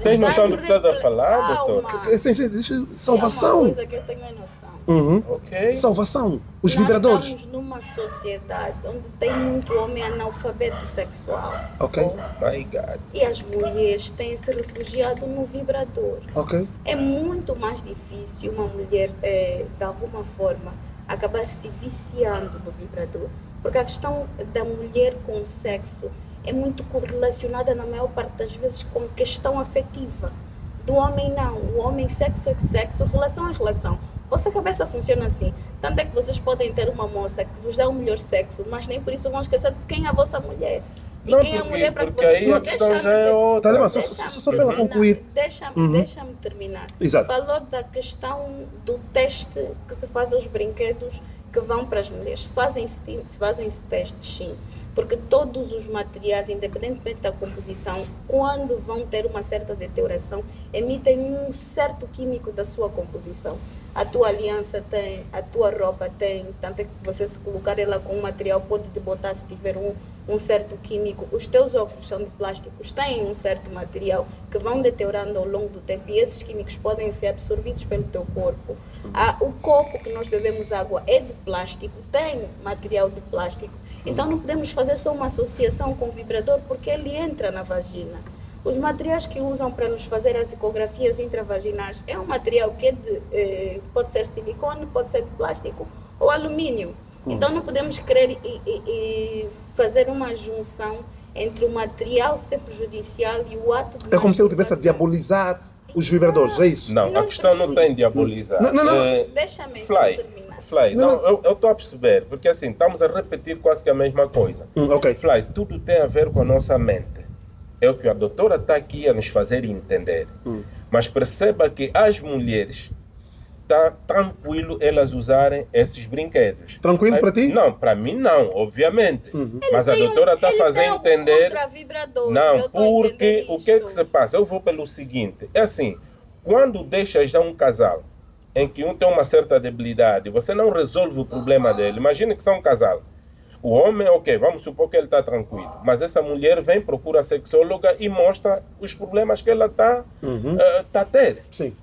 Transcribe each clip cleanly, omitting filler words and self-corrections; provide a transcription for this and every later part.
Tem noção do que estás a falar, doutor? Salvação. É uma coisa que eu tenho a noção. Ok. Salvação. Os Nós vibradores. estamos numa sociedade onde tem muito homem analfabeto sexual. Ok. Oh my God. E as mulheres têm se refugiado no vibrador. Ok. É muito mais difícil uma mulher, de alguma forma, acabar se viciando no vibrador. Porque a questão da mulher com o sexo é muito correlacionada, na maior parte das vezes, com questão afetiva. Do homem, não. O homem, sexo é sexo, relação é relação. Vossa cabeça funciona assim. Tanto é que vocês podem ter uma moça que vos dá o melhor sexo, mas nem por isso vão esquecer de quem é a vossa mulher. E Não, quem é a mulher para que porque aí a questão já é outra. Tá, só para ela concluir. Deixa-me terminar. Exato. Falou da questão do teste que se faz aos brinquedos que vão para as mulheres. Fazem-se testes, sim. Porque todos os materiais, independentemente da composição, quando vão ter uma certa deterioração, emitem um certo químico da sua composição. A tua aliança tem, a tua roupa tem, tanto é que você, se colocar ela com um material, pode botar se tiver um certo químico. Os teus óculos são de plásticos, têm um certo material que vão deteriorando ao longo do tempo e esses químicos podem ser absorvidos pelo teu corpo. O copo que nós bebemos água é de plástico, tem material de plástico. Então não podemos fazer só uma associação com o vibrador porque ele entra na vagina. Os materiais que usam para nos fazer as ecografias intravaginais é um material que pode ser silicone, pode ser de plástico ou alumínio. Então não podemos querer fazer uma junção entre o material ser prejudicial e o ato de É como se eu estivesse a masturbação. diabolizar os vibradores, é isso? Não, a questão não tem diabolizar. Não. Deixa-me Fly, terminar. Fly, eu estou a perceber, porque assim, estamos a repetir quase que a mesma coisa. Ok. Fly, tudo tem a ver com a nossa mente. É o que a doutora está aqui a nos fazer entender. Mas perceba que as mulheres, está tranquilo elas usarem esses brinquedos. Tranquilo para ti? Não, para mim não, obviamente. Mas a Tem doutora está a ele fazer tem algo entender... contra vibradores, eu Não, estou a porque entender o que é que isto. se passa? Eu vou pelo seguinte, é assim, quando deixa já um casal em que um tem uma certa debilidade, você não resolve o problema dele. Imagina que são um casal. O homem, ok, vamos supor que ele está tranquilo, mas essa mulher vem, procura a sexóloga e mostra os problemas que ela está a ter. Sim.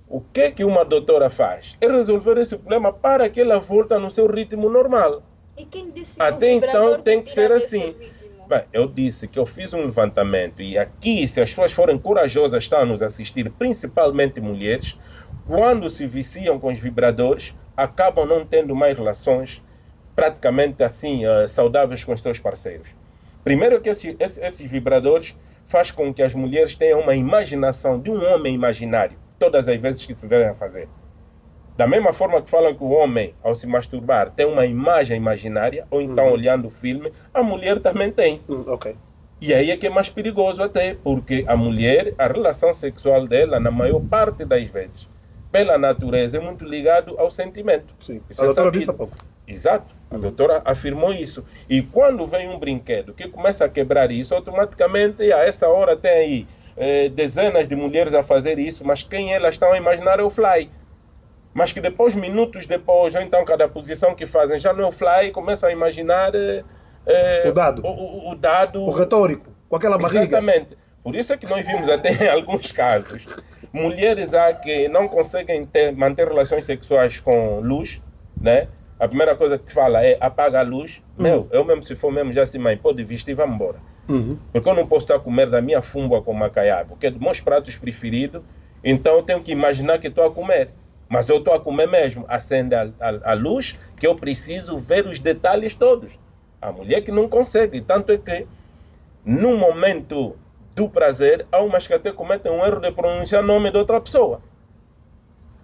O que é que uma doutora faz? É resolver esse problema para que ela volte no seu ritmo normal. E quem disse que Até o vibrador então tem que ser tirar desse assim. ritmo? Bem, eu disse que eu fiz um levantamento e aqui, se as pessoas forem corajosas, estão a nos assistir, principalmente mulheres, quando se viciam com os vibradores, acabam não tendo mais relações praticamente assim saudáveis com os seus parceiros. Primeiro que esses vibradores faz com que as mulheres tenham uma imaginação de um homem imaginário, todas as vezes que tiverem a fazer. Da mesma forma que falam que o homem, ao se masturbar, tem uma imagem imaginária, ou então olhando o filme, a mulher também tem. Ok. E aí é que é mais perigoso até, porque a mulher, a relação sexual dela, na maior parte das vezes, pela natureza, é muito ligado ao sentimento. Sim. Isso A é doutora sabido. disse há pouco. Exato. A doutora afirmou isso. E quando vem um brinquedo que começa a quebrar isso, automaticamente, a essa hora tem aí dezenas de mulheres a fazer isso, mas quem elas estão a imaginar é o fly. Mas que depois, minutos depois, ou então cada posição que fazem já não é o fly, começam a imaginar O dado. O dado. O retórico, com aquela barriga. Exatamente. Por isso é que nós vimos até em alguns casos mulheres que não conseguem manter relações sexuais com luz, né? A primeira coisa que te fala é apaga a luz. Meu, eu mesmo se for mesmo já assim, mãe, pode vestir e vamos embora. Porque eu não posso estar a comer da minha fumba com macaiabo, que é dos meus pratos preferidos, então eu tenho que imaginar que estou a comer. Mas eu estou a comer mesmo. Acende a luz, que eu preciso ver os detalhes todos. A mulher que não consegue, tanto é que no momento do prazer, há umas que até cometem um erro de pronunciar o nome de outra pessoa.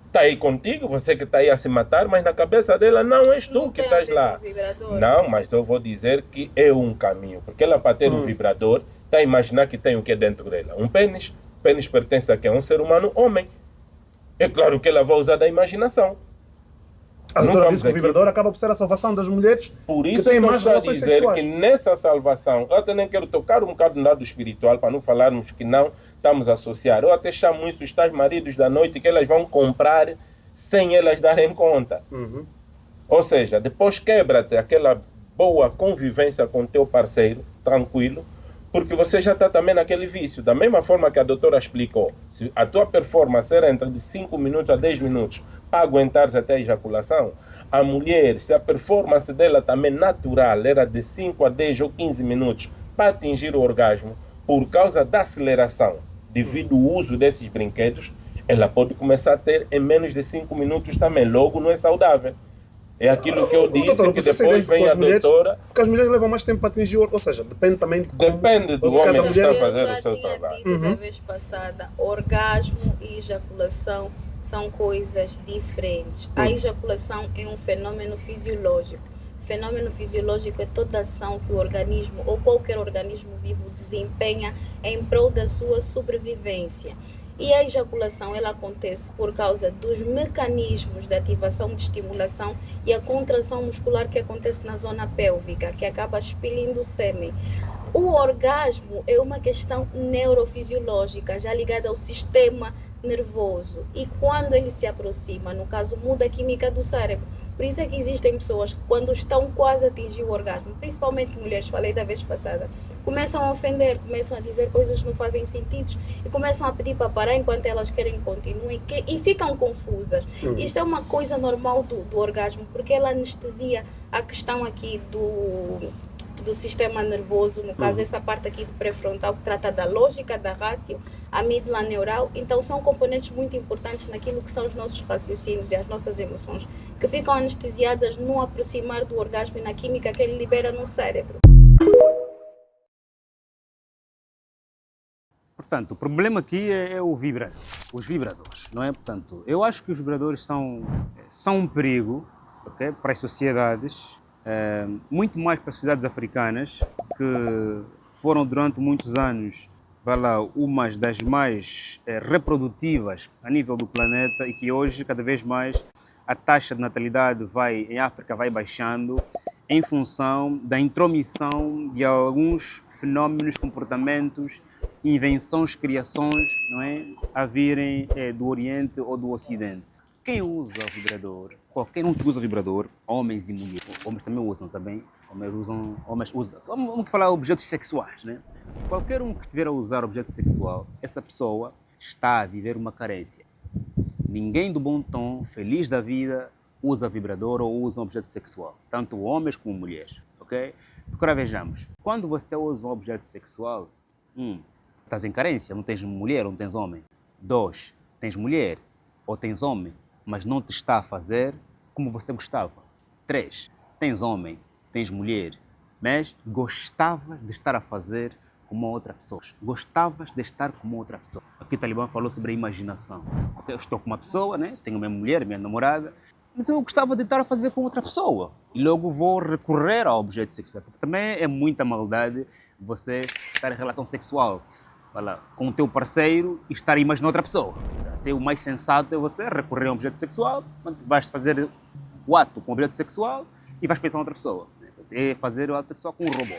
Está aí contigo, você que está aí a se matar, mas na cabeça dela não és tu que estás lá. Não, mas eu vou dizer que é um caminho, porque ela para ter um vibrador, está a imaginar que tem o que dentro dela? Um pênis. O pênis pertence a quem? A um ser humano homem. É claro que ela vai usar da imaginação. A Não doutora vamos disse que o aqui. vibrador acaba por ser a salvação das mulheres Por que isso têm que eu mais estou a relações dizer sexuais. que nessa salvação, eu até nem quero tocar um bocado no lado espiritual, para não falarmos que não estamos a associar. Eu até chamo isso os tais maridos da noite que elas vão comprar sem elas darem conta. Ou seja, depois quebra-te aquela boa convivência com o teu parceiro, tranquilo, Porque você já está também naquele vício. Da mesma forma que a doutora explicou, se a tua performance era entre de 5 minutos a 10 minutos para aguentares até a ejaculação, a mulher, se a performance dela também natural era de 5 a 10 ou 15 minutos para atingir o orgasmo, por causa da aceleração, devido ao uso desses brinquedos, ela pode começar a ter em menos de 5 minutos também. Logo, não é saudável. É aquilo que eu disse, doutora, que você depois entende vem a mulheres, doutora... Porque as mulheres levam mais tempo para atingir o... Ou seja, depende também de como... Depende do cada homem que mulher- está a fazer o Eu seu já tinha trabalho. dito da vez passada, orgasmo e ejaculação são coisas diferentes. A ejaculação é um fenômeno fisiológico. Fenômeno fisiológico é toda ação que o organismo ou qualquer organismo vivo desempenha em prol da sua sobrevivência. E a ejaculação ela acontece por causa dos mecanismos de ativação de estimulação e a contração muscular que acontece na zona pélvica, que acaba expelindo o sêmen. O orgasmo é uma questão neurofisiológica, já ligada ao sistema nervoso. E quando ele se aproxima, no caso, muda a química do cérebro. Por isso é que existem pessoas que, quando estão quase a atingir o orgasmo, principalmente mulheres, falei da vez passada, começam a ofender, começam a dizer coisas que não fazem sentido e começam a pedir para parar enquanto elas querem continuar e ficam confusas. Isto é uma coisa normal do orgasmo, porque ela anestesia a questão aqui do sistema nervoso, no caso essa parte aqui do pré-frontal que trata da lógica, da rácio, a amígdala neural. Então são componentes muito importantes naquilo que são os nossos raciocínios e as nossas emoções, que ficam anestesiadas no aproximar do orgasmo e na química que ele libera no cérebro. Portanto, o problema aqui é o vibrador, os vibradores, não é? Portanto, eu acho que os vibradores são um perigo, okay, para as sociedades, muito mais para as sociedades africanas, que foram durante muitos anos, vai lá, umas das mais reprodutivas a nível do planeta e que hoje, cada vez mais, a taxa de natalidade em África vai baixando em função da intromissão de alguns fenómenos, comportamentos, invenções, criações, não é, a virem do Oriente ou do Ocidente. Quem usa o vibrador, qualquer um que usa o vibrador, homens e mulheres, homens também usam também, homens usam, vamos falar objetos sexuais, né? Qualquer um que estiver a usar objeto sexual, essa pessoa está a viver uma carência. Ninguém do bom tom, feliz da vida, usa vibrador ou usa um objeto sexual, tanto homens como mulheres, ok? Porque agora vejamos, quando você usa um objeto sexual, estás em carência, não tens mulher, não tens homem. 2, tens mulher ou tens homem, mas não te está a fazer como você gostava. 3, tens homem, tens mulher, mas gostavas de estar a fazer como outra pessoa. Gostavas de estar como outra pessoa. Aqui o Talibã falou sobre a imaginação. Eu estou com uma pessoa, né? Tenho minha mulher, minha namorada, mas eu gostava de estar a fazer com outra pessoa. E logo vou recorrer ao objeto sexual. Porque também é muita maldade você estar em relação sexual com o teu parceiro e estar a imaginar outra pessoa. Até o mais sensato é você recorrer a um objeto sexual, quando vais fazer o ato com o objeto sexual e vais pensar em outra pessoa. É fazer o ato sexual com um robô.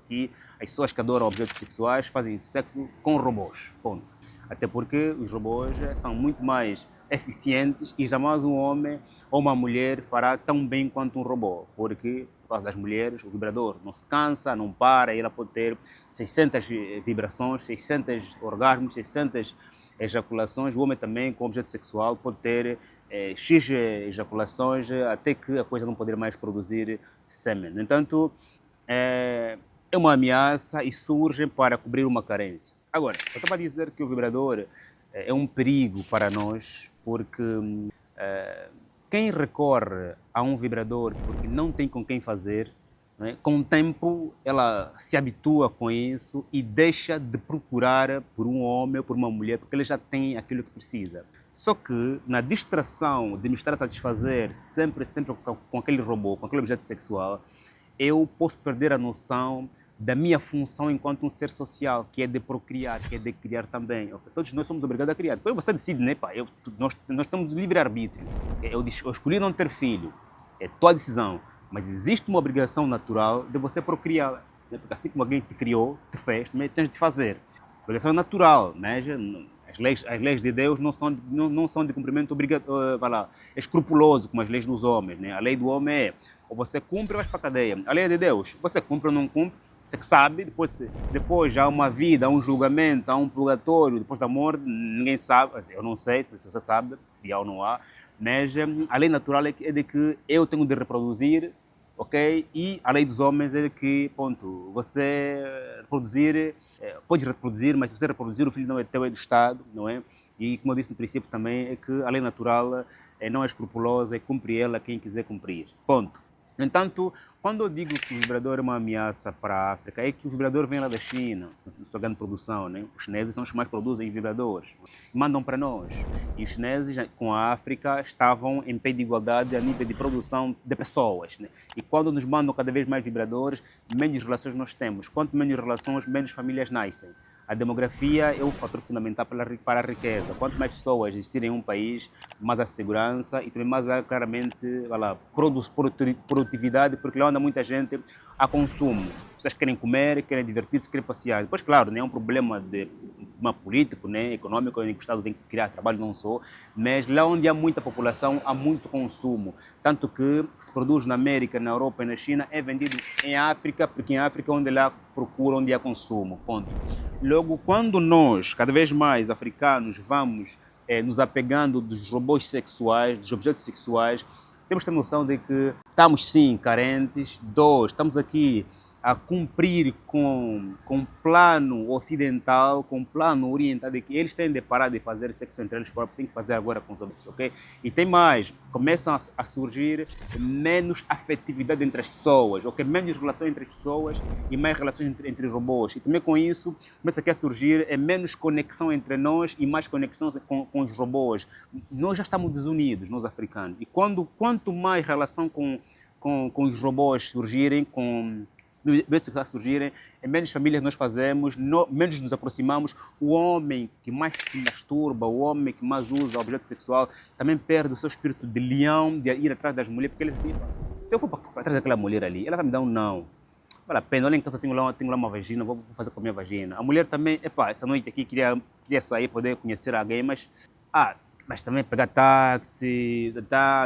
Aqui, as pessoas que adoram objetos sexuais fazem sexo com robôs. Ponto. Até porque os robôs são muito mais eficientes e jamais um homem ou uma mulher fará tão bem quanto um robô, porque, por causa das mulheres, o vibrador não se cansa, não para, e ela pode ter 600 vibrações, 600 orgasmos, 600 ejaculações. O homem também, com objeto sexual, pode ter X ejaculações até que a coisa não poder mais produzir sêmen. No entanto, é uma ameaça e surge para cobrir uma carência. Agora, eu estava a dizer que o vibrador é um perigo para nós, porque quem recorre a um vibrador porque não tem com quem fazer, né, com o tempo ela se habitua com isso e deixa de procurar por um homem ou por uma mulher, porque ele já tem aquilo que precisa. Só que na distração de me estar a satisfazer sempre com aquele robô, com aquele objeto sexual, eu posso perder a noção da minha função enquanto um ser social, que é de procriar, que é de criar também. Todos nós somos obrigados a criar. Depois você decide, né, pá? Nós temos livre-arbítrio. Eu escolhi não ter filho, é tua decisão. Mas existe uma obrigação natural de você procriar. Né? Porque assim como alguém te criou, te fez, também tens de fazer. A obrigação é natural, né? As leis de Deus não são de cumprimento escrupuloso, como as leis dos homens. Né? A lei do homem é ou você cumpre ou vais para a cadeia. A lei de Deus, você cumpre ou não cumpre, Você que sabe, depois há uma vida, há um julgamento, há um purgatório, depois da morte, ninguém sabe, eu não sei se você sabe, se há ou não há, mas a lei natural é de que eu tenho de reproduzir, ok? E a lei dos homens é de que, ponto, você reproduzir, pode reproduzir, mas se você reproduzir, o filho não é teu, é do Estado, não é? E como eu disse no princípio também, é que a lei natural não é escrupulosa e cumpre ela quem quiser cumprir, ponto. No entanto, quando eu digo que o vibrador é uma ameaça para a África, é que o vibrador vem lá da China, na sua grande produção, né? Os chineses são os que mais produzem vibradores, mandam para nós. E os chineses com a África estavam em pé de igualdade a nível de produção de pessoas, né? E quando nos mandam cada vez mais vibradores, menos relações nós temos. Quanto menos relações, menos famílias nascem. A demografia é um fator fundamental para a riqueza. Quanto mais pessoas existirem em um país, mais a segurança e também mais claramente produtividade, porque lá anda muita gente a consumo. Pessoas querem comer, querem divertir-se, querem passear. Depois, claro, é um problema de político, né, econômico, em que o Estado tem que criar trabalho, não só, mas lá onde há muita população, há muito consumo. Tanto que se produz na América, na Europa e na China, é vendido em África, porque em África é onde lá procura, onde há consumo. Ponto. Logo, quando nós, cada vez mais africanos, vamos nos apegando dos robôs sexuais, dos objetos sexuais, temos que ter noção de que estamos sim carentes. Estamos aqui a cumprir com um plano ocidental, com um plano oriental, de que eles têm de parar de fazer sexo entre eles próprios, têm que fazer agora com os outros, ok? E tem mais, começam a surgir menos afetividade entre as pessoas, ok? Menos relação entre as pessoas e mais relações entre os robôs. E também com isso, começa aqui a surgir menos conexão entre nós e mais conexão com os robôs. Nós já estamos desunidos, nós africanos. E quanto mais relação com os robôs surgirem, menos famílias nós fazemos, menos nos aproximamos. O homem que mais se masturba, o homem que mais usa objeto sexual, também perde o seu espírito de leão, de ir atrás das mulheres, porque ele assim, se eu for para trás daquela mulher ali, ela vai me dar um não. Vale a pena, olha em casa, tenho lá uma vagina, vou fazer com a minha vagina. A mulher também, essa noite aqui queria sair, poder conhecer alguém, mas também pegar táxi,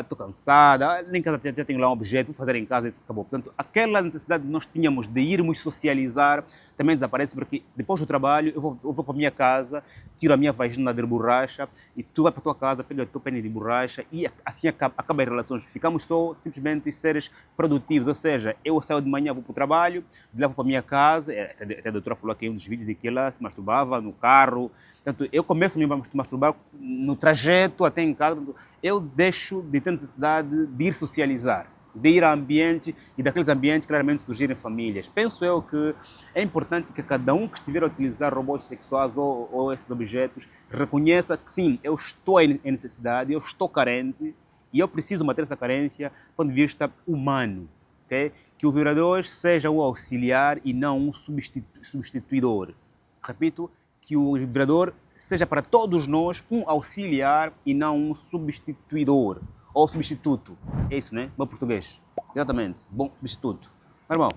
estou cansada, nem em casa já tenho lá um objeto, vou fazer em casa e acabou. Portanto, aquela necessidade que nós tínhamos de irmos socializar também desaparece, porque depois do trabalho eu vou para a minha casa, tiro a minha vagina de borracha e tu vai para a tua casa, pega o teu pênis de borracha e assim acaba as relações. Ficamos só simplesmente seres produtivos, ou seja, eu saio de manhã, vou para o trabalho, de lá vou para a minha casa, até a doutora falou aqui em um dos vídeos de que ela se masturbava no carro. Portanto, eu começo a me masturbar no trajeto até em casa. Eu deixo de ter necessidade de ir socializar, de ir a ambiente e daqueles ambientes claramente surgirem famílias. Penso eu que é importante que cada um que estiver a utilizar robôs sexuais ou esses objetos reconheça que sim, eu estou em necessidade, eu estou carente e eu preciso manter essa carência do ponto de vista humano. Okay? Que o vibrador seja um auxiliar e não um substituidor. Repito, que o vibrador seja para todos nós um auxiliar e não um substituidor ou substituto. É isso, né? Bom português. Exatamente. Bom substituto. Meu irmão,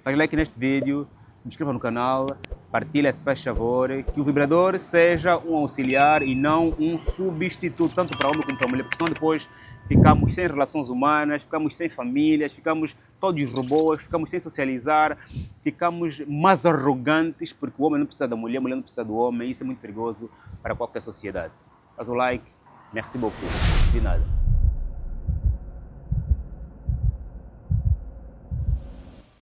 faz like neste vídeo, se inscreva no canal, partilha se faz favor, que o vibrador seja um auxiliar e não um substituto, tanto para homem como para mulher, porque senão depois ficamos sem relações humanas, ficamos sem famílias, ficamos todos robôs, ficamos sem socializar, ficamos mais arrogantes, porque o homem não precisa da mulher, a mulher não precisa do homem, e isso é muito perigoso para qualquer sociedade. Faz o like, merci beaucoup, de nada.